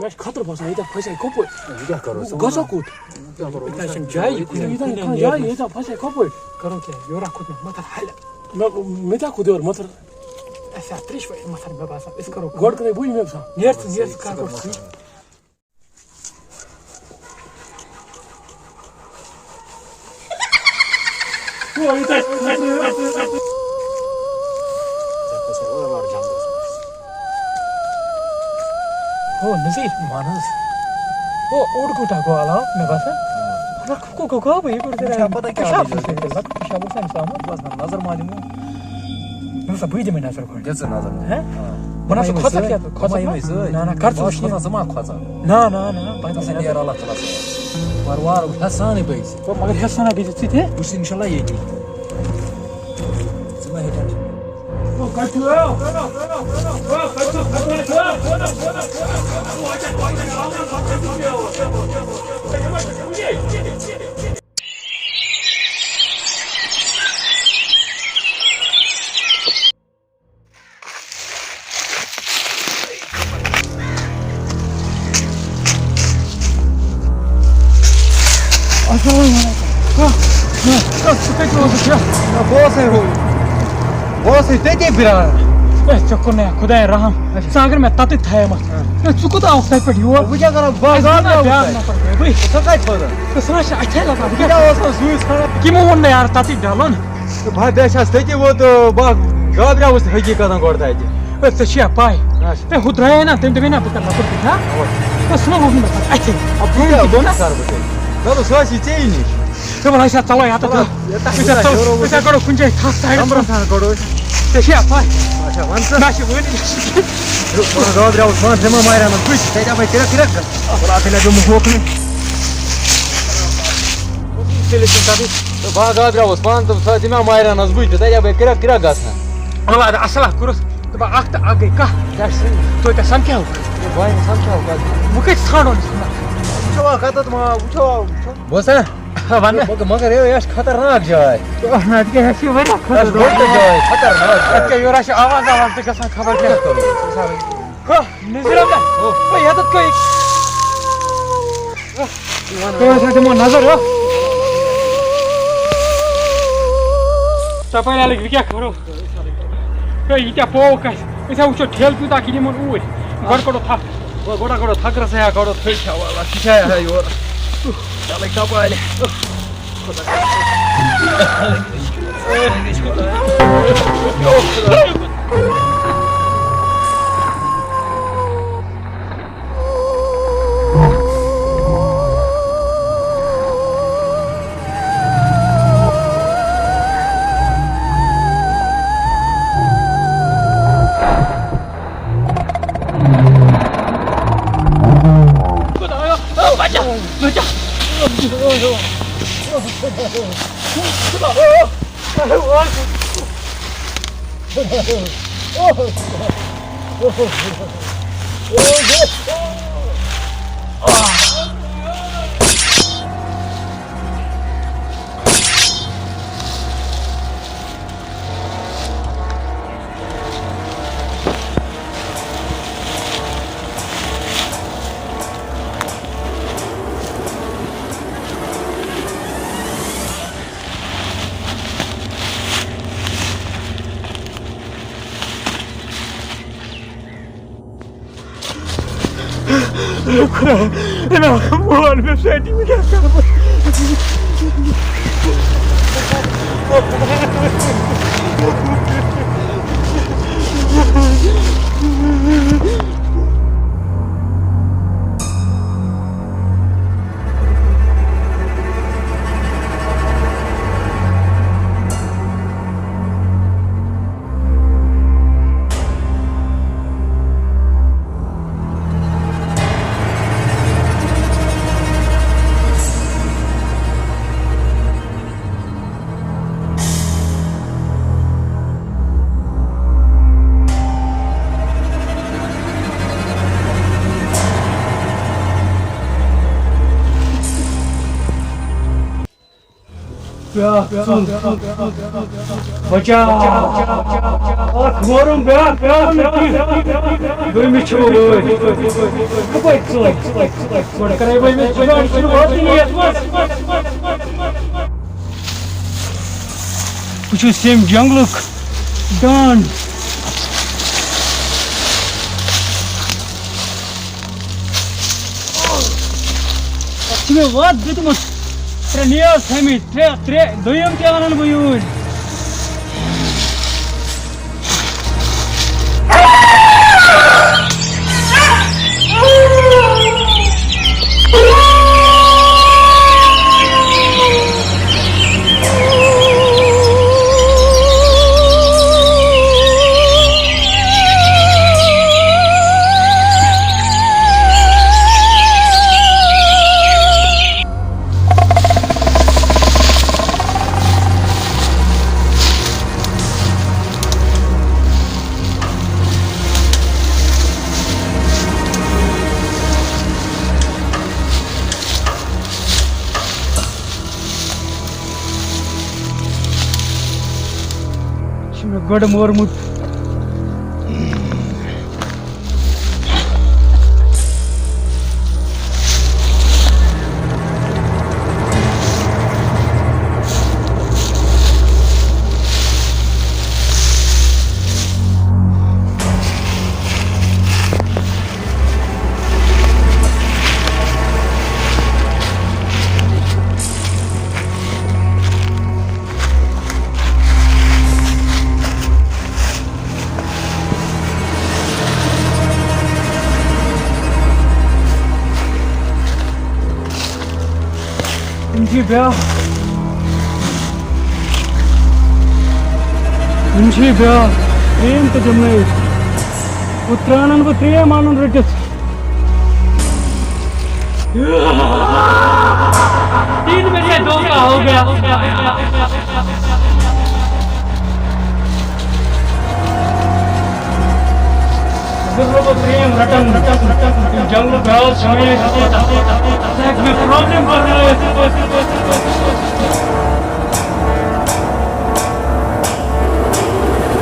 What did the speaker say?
मैं खतर बसा इधर फंसे कोपोट क्या करो गसकुट क्या करो इधर जाई इधर कहां जाई इधर फंसे कोपोट करो क्या योरा खुद मत हाल मैं ता खुद और मत ऐसा त्रिश वे मत में बसा इस करो गोड करे बुई में बसा नियर्स का को वो इधर Oh, Nazir, manas. Oh, urguta ko ala, me basa. Rakko ko apa ये कर तेरा पता क्या शाबू से इंसान बस नजर मारूंगा नजर बुई दे में नजर कर कैसे नजर हैं बना से खाता क्या तो खाता ना ना कर तो खसा जमा खसा ना बात से यार Allah taala वार हसाने पैस तो मगर हसना भी थे उस इंशाल्लाह ये की समय है ओ कटो Boss तेजे बिरा ए चक्कर खुदा रहम सागर में तत था मत चुको तो ऑफ साइड पर यो वो क्या करा बाग ना पर भाई तो काय छोड़ा तो समझ अच्छा लगा क्या वो सुइस खड़ा कि मो वन यार तत डालन तो भाई देशा तेजे वो तो बाग गाबरा उस हकी कदम करता है ए तो शिया पाई ए हुद्राय ना तेम ना पता लग था तो सुनो वो अच्छा अब क्या बोना कर बते तो सोची चाहिए तो मलाई साथ चलो यहाँ पैसा करो कुन चाहिँ खास साइड करो देखिए पाई अच्छा वंस माशी वो नहीं गाबरा उस मान जमा मारा ना कुछ तेजा भाई तेरा बोला तेला जो मुख में चले चिंता तो बाग गाबरा उस मान तो साथ में मारा ना बुझ तेजा भाई किरा गासना Allah ada asal kurus तो आगता आगे का तो это сам क्या होगा भाई सम क्या होगा मुके छाड़ो नहीं उठवा खाता तुम उठवा बोसा वन्ने मगर ये यार खतरनाक जाए तो नाट के हसी वरा खतरनाक के योरा से आवाज ते कसा खबर क्या करो को नजर में ओ ये तो कोई तो साथे म नजर हो तपाईलाई के करो को इटा पोका ऐसा उचो ठेल पुता किने मन उइ गडकडो था गोडा थाक्रा से गडो थै छ वाला किछाया है यो चले तपाईले انا مو انا مشيتي ويا बचा खबरों कुछ जंगल दान वाद दितमुत त्रे नियाज थमी त्रे दोयम क्या वनन बुयून गड मोरमुत इंशी ब्या प्रेम तो जमने उत्तरायण को त्रिय मानन रटत 3 में से 2 का हो गया प्रेम रटन जंगल ब्याह समय में प्रॉब्लम कर रहे हैं